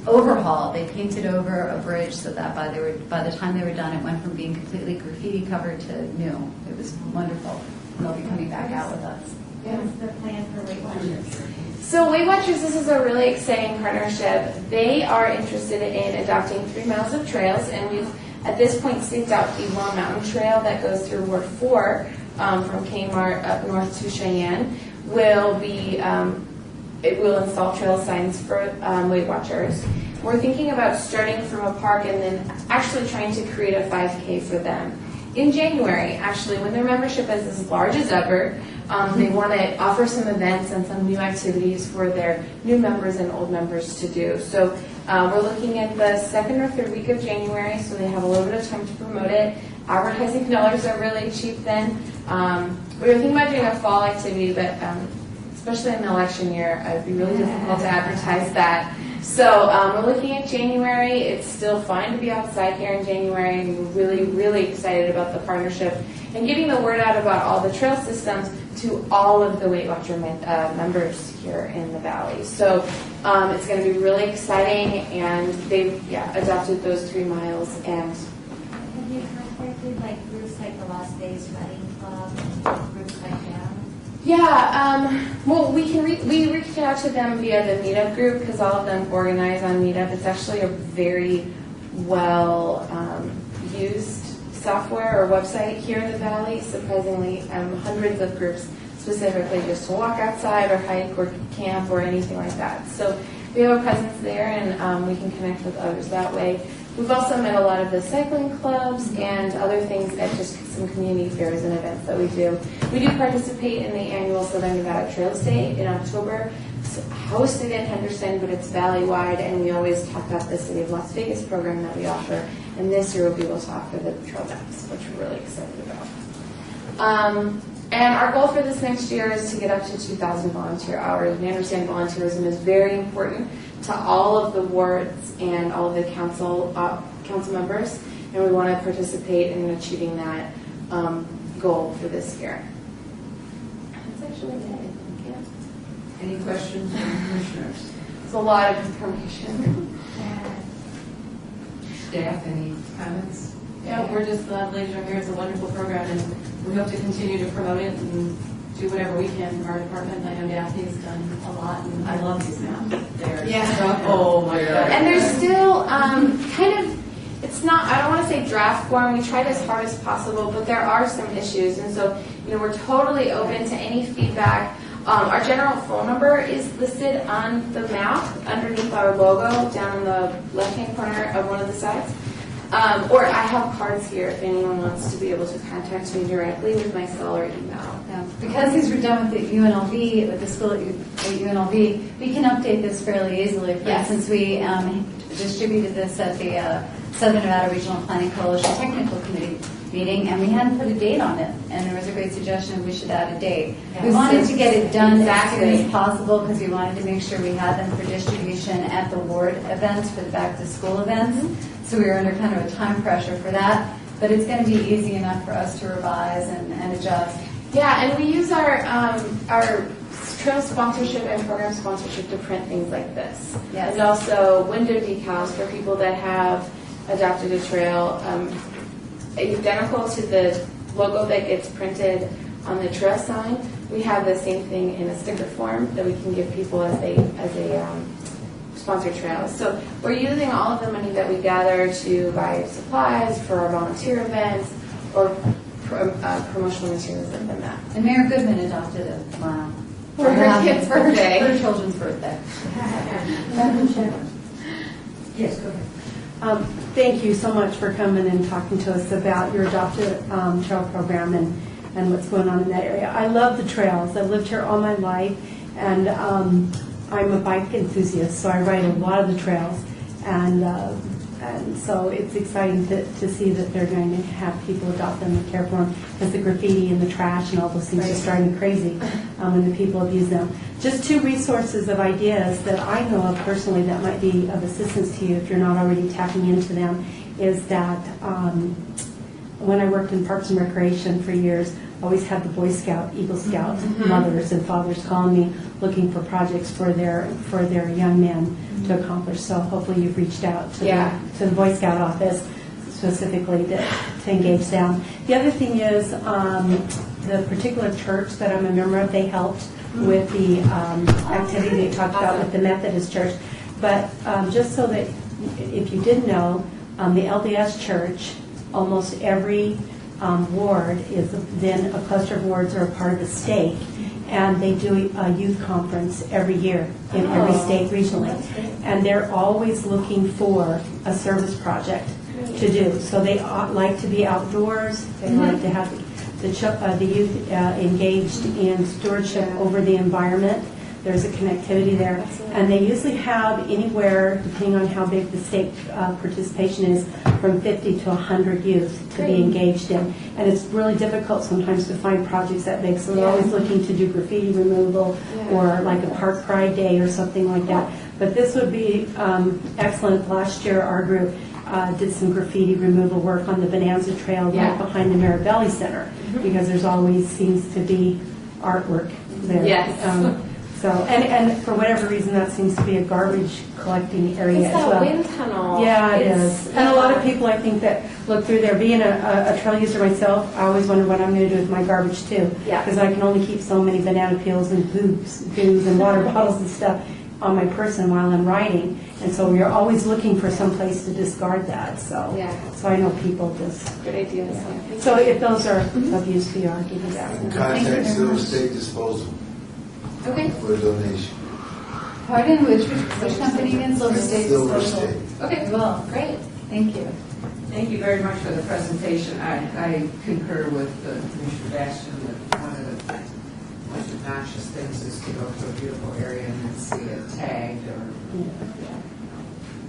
overhaul. They painted over a bridge so that by the time they were done, it went from being completely graffiti covered to new. It was wonderful. And they'll be coming back out with us. What's the plan for Weight Watchers? So Weight Watchers, this is a really exciting partnership. They are interested in adopting 3 miles of trails, and we've at this point staked out the Long Mountain Trail that goes through Ward 4 from Kmart up north to Cheyenne. It will install trail signs for Weight Watchers. We're thinking about starting from a park and then actually trying to create a 5K for them. In January, actually, when their membership is as large as ever, they want to offer some events and some new activities for their new members and old members to do. So we're looking at the second or third week of January, so they have a little bit of time to promote it. Advertising dollars are really cheap then. We were thinking about doing a fall activity, but especially in the election year, it would be really difficult to advertise that. So we're looking at January. It's still fine to be outside here in January, and we're really, really excited about the partnership and getting the word out about all the trail systems to all of the Weight Watcher members here in the Valley. So it's going to be really exciting, and they've adopted those 3 miles. And Have you contacted like groups like the Las Vegas Running Club, groups like that? Yeah, well, we reached out to them via the Meetup group because all of them organize on Meetup. It's actually a very well used software or website here in the Valley. Surprisingly, hundreds of groups specifically just to walk outside or hike or camp or anything like that. So we have a presence there, and we can connect with others that way. We've also met a lot of the cycling clubs and other things at just some community fairs and events that we do. We do participate in the annual Southern Nevada Trails Day in October. It's hosted in Henderson, but it's valley-wide, and we always talk about the City of Las Vegas program that we offer. And this year we'll be able to offer the Trail Maps, which we're really excited about. And our goal for this next year is to get up to 2,000 volunteer hours. We understand volunteerism is very important to all of the wards and all of the council members, and we want to participate in achieving that goal for this year. That's actually it, I think, yeah. Any questions from commissioners? It's a lot of information. Staff, any comments? Yeah, we're just glad Ladies Are Here is a wonderful program, and we hope to continue to promote it and do whatever we can from our department. I know Daphne's done a lot, and I love these maps. Oh my God. And there's still kind of, it's not, I don't want to say draft form, we tried as hard as possible, but there are some issues, and so, we're totally open to any feedback. Our general phone number is listed on the map underneath our logo down in the left-hand corner of one of the sides. Or I have cards here if anyone wants to be able to contact me directly with my cell or email. Yeah. Because these were done with the UNLV, with the school at UNLV, we can update this fairly easily. For instance, we distributed this at the Southern Nevada Regional Planning Coalition Technical Committee meeting, and we hadn't put a date on it. And there was a great suggestion we should add a date. Yes. We wanted to get it done Exactly. as soon as possible because we wanted to make sure we had them for distribution at the ward events, for the back-to-school events. So we were under kind of a time pressure for that. But it's going to be easy enough for us to revise and adjust. Yeah, and we use our trail sponsorship and program sponsorship to print things like this. Yes. And also window decals for people that have adopted a trail, identical to the logo that gets printed on the trail sign. We have the same thing in a sticker form that we can give people as they sponsor trails. So we're using all of the money that we gather to buy supplies for our volunteer events or promotional materials like that. And Mayor Goodman adopted it. Wow. For her kid's birthday. For her children's birthday. Yes, go ahead. Thank you so much for coming and talking to us about your adopted trail program and what's going on in that area. I love the trails. I've lived here all my life, and I'm a bike enthusiast, so I ride a lot of the trails. And so it's exciting to see that they're going to have people adopt them and care for them, because the graffiti and the trash and all those things just drive me crazy when the people abuse them. Just 2 resources of ideas that I know of personally that might be of assistance to you if you're not already tapping into them is that when I worked in Parks and Recreation for years, I always had the Boy Scout, Eagle Scout mothers and fathers calling me looking for projects for their young men to accomplish. So hopefully you've reached out to the Boy Scout office specifically to engage them. The other thing is the particular church that I'm a member of, they helped with the activity they talked about with the Methodist Church. But just so that if you didn't know, The LDS Church, almost every ward is then a cluster of wards or a part of the state, and they do a youth conference every year in every state regionally. And they're always looking for a service project to do. So they like to be outdoors, they like to have the youth engaged in stewardship over the environment. There's a connectivity there. And they usually have anywhere, depending on how big the state participation is, from 50 to 100 youth to be engaged in. And it's really difficult sometimes to find projects that big, so they're always looking to do graffiti removal or like a Park Pride Day or something like that. But this would be excellent. Last year, our group did some graffiti removal work on the Bonanza Trail right behind the Marabelli Center, because there's always seems to be artwork there. Yes. So, and for whatever reason, that seems to be a garbage collecting area It's as that well. wind tunnel. Yeah, it It's- is. And a lot of people, I think, that look through there, being a trail user myself, I always wonder what I'm going to do with my garbage too. Yeah. Because I can only keep so many banana peels and booze and water bottles and stuff on my person while I'm riding. And so we're always looking for some place to discard that, so. Yeah. So I know people just, Good idea. so if those are of use to you, I'll give you that. Contact Silver State Disposal Okay. for a donation. Pardon, which company again? Silver State Silver Disposal. State. Okay. Well, Great. thank you. Thank you very much for the presentation. I concur with Commissioner Bastian that one of the most obnoxious things is to go to a beautiful area and then see it tagged or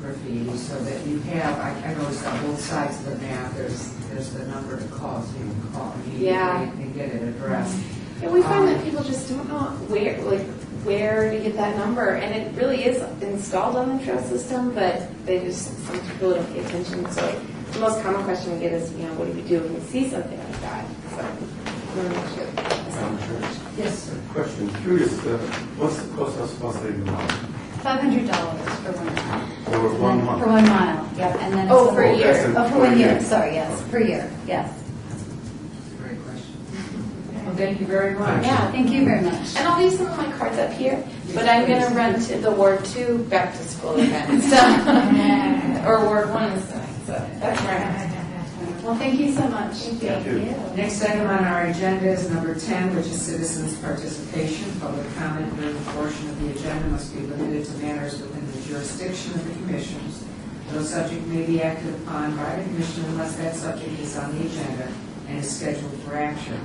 graffiti, so that you have, I noticed on both sides of the map, there's the number to call, so you can call immediately Yeah. and get it addressed. And we find that people just don't know where to get that number, and it really is installed on the trail system, but some people don't pay attention. So the most common question we get is, what do you do when you see something like that? So we're not sure. Yes, sir. Question, curious, what's the cost of sponsoring the mile? $500 for 1 mile. For 1 month? For 1 mile, yep, and then. Oh, it's- for a year. that's Oh, for 1 year, sorry, yes, per year, yes. Great question. Well, thank you very much. Yeah, thank you very much. And I'll leave some of my cards up here, but I'm going to run to the Ward 2 back to school event, so, or Ward 1 is tonight, so that's right. Well, thank you so much. Thank you. Next item on our agenda is number 10, which is citizens' participation. Public comment during the portion of the agenda must be limited to matters within the jurisdiction of the commissions. No subject may be acted upon by the commission unless that subject is on the agenda and is scheduled for action.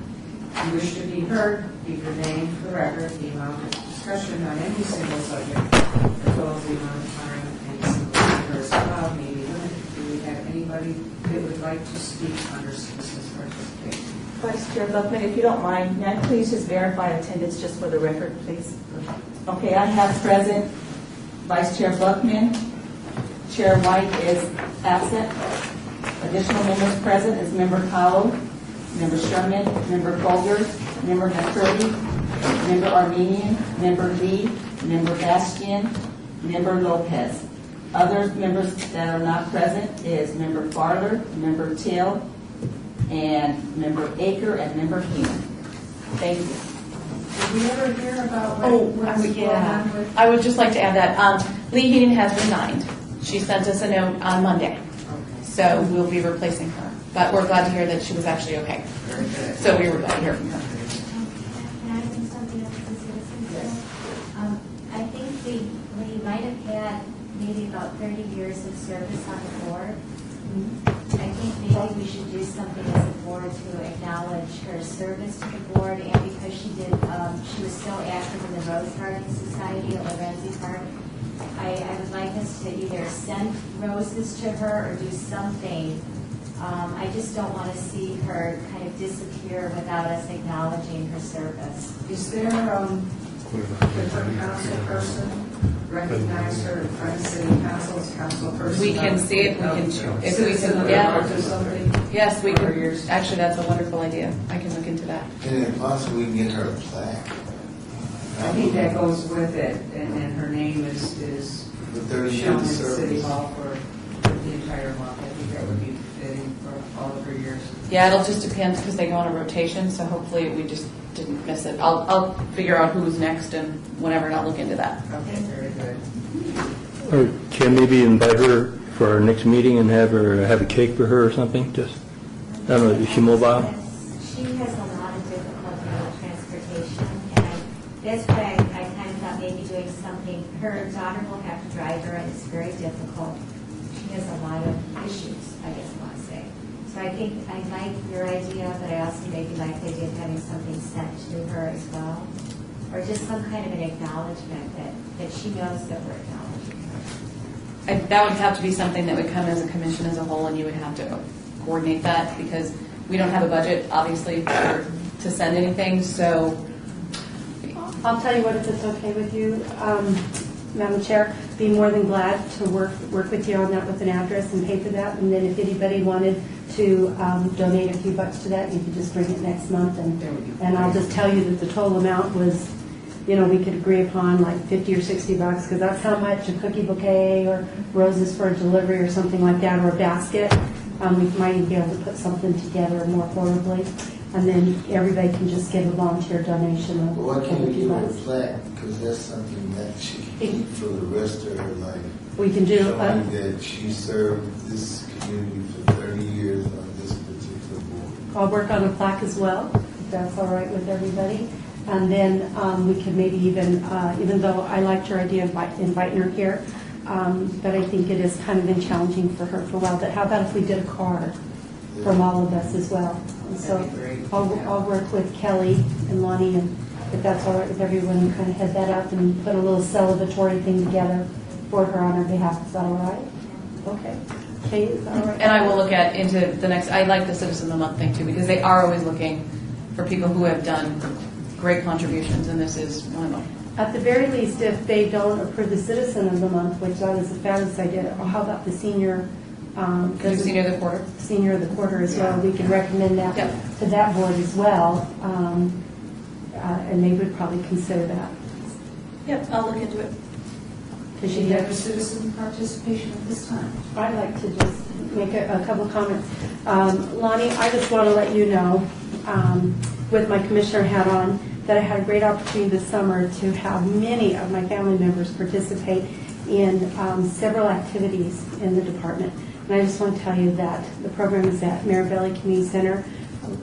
If you wish to be heard, give your name for the record, the amount of discussion on any single subject, as well as the amount of time any single speaker is allowed may be limited. Do we have anybody that would like to speak under citizens' participation? Vice Chair Buckman, if you don't mind, may I please just verify attendance just for the record, please? Okay, I have present Vice Chair Buckman. Chair White is absent. Additional members present is Member Powell, Member Sherman, Member Folger, Member McCurdy, Member Armenian, Member Lee, Member Bastian, Member Lopez. Other members that are not present is Member Farler, Member Till, and Member Aker, and Member Heeman. Thank you. Did we ever hear about what's going on with? I would just like to add that Lee Heaton has resigned. She sent us a note on Monday, so we'll be replacing her. But we're glad to hear that she was actually okay. Very good. So we were glad to hear from her. Can I bring something up to the citizens? I think we might have had maybe about 30 years of service on the board. I think maybe we should do something as a board to acknowledge her service to the board, and because she was so active in the Rose Garden Society at Lorenzi Park. I would like us to either send roses to her or do something. I just don't want to see her kind of disappear without us acknowledging her service. Is there, could her council person recognize her in front of city council's council person? We can see if we can, Citizen yeah. awards or something? Yes, we For can. years. Actually, that's a wonderful idea. I can look into that. And if possible, we can get her a plaque. I think that goes with it, and then her name is For 30 shown in years of City service. Hall for the entire month. I think that would be fitting for all of her years. Yeah, it'll just depend because they go on a rotation, so hopefully we just didn't miss it. I'll figure out who's next and whatever, and I'll look into that. Okay, very good. Or can maybe invite her for for our next meeting and have a cake for her or something? Just, I don't know, is she mobile? She has a lot of difficulty with transportation, and that's why I kind of thought maybe doing something. Her daughter will have to drive her, and it's very difficult. She has a lot of issues, I guess I want to say. So I think I like your idea, but I also maybe like the idea of having something sent to her as well, or just some kind of an acknowledgement that she knows that we're acknowledging her. That would have to be something that would come as a commission as a whole, and you would have to coordinate that, because we don't have a budget, obviously, to send anything, so. I'll tell you what, if it's okay with you, Madam Chair, be more than glad to work with you on that with an address and pay for that. And then if anybody wanted to donate a few bucks to that, you could just bring it next month. And I'll just tell you that the total amount was, we could agree upon like 50 or 60 bucks, because that's how much a cookie bouquet or roses for a delivery or something like that, or a basket. We might even be able to put something together more affordably. And then everybody can just give a volunteer donation of But why can't we 50 give her a bucks. plaque? Because that's something that she can keep for the rest of her life. We can do, Showing that she served this community for 30 years on this particular board. I'll work on a plaque as well, if that's all right with everybody. And then we could maybe even though I liked your idea of inviting her here, but I think it has kind of been challenging for her for a while. But how about if we did a card from all of us as well? And so I'll work with Kelly and Lonnie, and if that's all right with everyone, and kind of head that up and put a little celebratory thing together for her on her behalf. Is that all right? Okay. Okay, is that all right? And I will look into the next, I like the Citizen of the Month thing too, because they are always looking for people who have done great contributions, and this is one of them. At the very least, if they don't approve the Citizen of the Month, which that is a fabulous idea, or how about the senior? Senior of the quarter. Senior of the quarter as well. We can recommend that to that board as well, and they would probably consider that. Yep, I'll look into it. Because Any other citizen participation at this time? I'd like to just make a couple comments. Lonnie, I just want to let you know, with my commissioner hat on, that I had a great opportunity this summer to have many of my family members participate in several activities in the department. And I just want to tell you that the program is at Marabelli Community Center.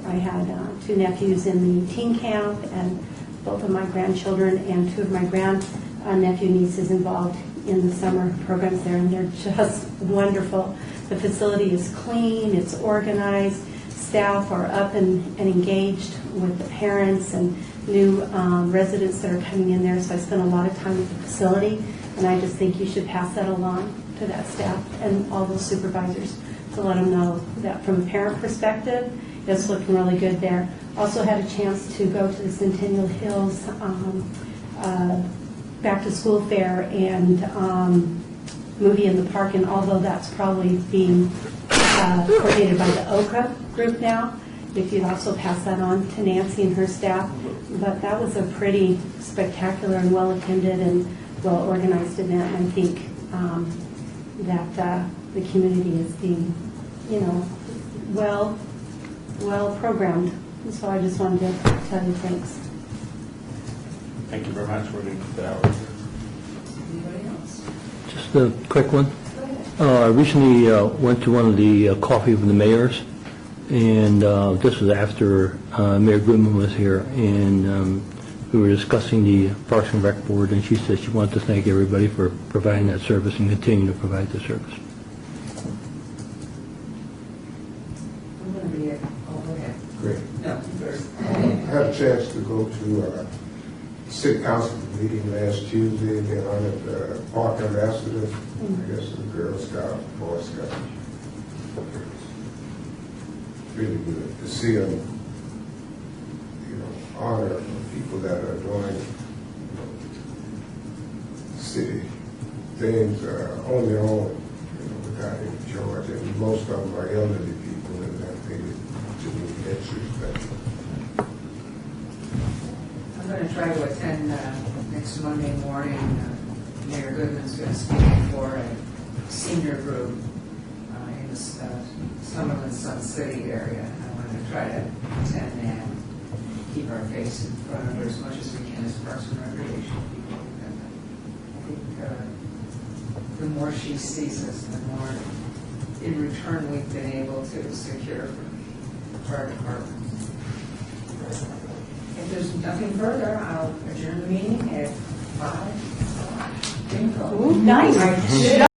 I had 2 nephews in the teen camp, and both of my grandchildren and 2 of my nephew nieces involved in the summer programs there, and they're just wonderful. The facility is clean, it's organized, staff are up and engaged with the parents and new residents that are coming in there, so I spent a lot of time with the facility, and I just think you should pass that along to that staff and all those supervisors to let them know that from a parent perspective, it's looking really good there. Also had a chance to go to the Centennial Hills back to school fair and movie in the park, and although that's probably being coordinated by the OCA group now, if you'd also pass that on to Nancy and her staff. But that was a pretty spectacular and well-attended and well-organized event, and I think that the community is being, well programmed. So I just wanted to tell you thanks. Thank you very much. We're going to keep it out. Anybody else? Just a quick one. I recently went to one of the coffee with the mayors, and this was after Mayor Goodman was here, and we were discussing the Parks and Rec Board, and she said she wanted to thank everybody for providing that service and continue to provide the service. I'm going to be go ahead. Great. No, first. I had a chance to go to City Council meeting last Tuesday. They honored the park ambassadors, I guess the Girl Scout, Boy Scout. Really good to see them, honor people that are doing city things on their own, without any charge. And most of them are elderly people, and I think it should be disrespectful. I'm going to try to attend next Monday morning. Mayor Goodman's going to speak for a senior group in the Summerlin Sun City area. I'm going to try to attend and keep our face in front of her as much as we can as Parks and Recreation people. And I think the more she sees us, the more in return we've been able to secure for our department. If there's nothing further, I'll adjourn the meeting at 5. Nice.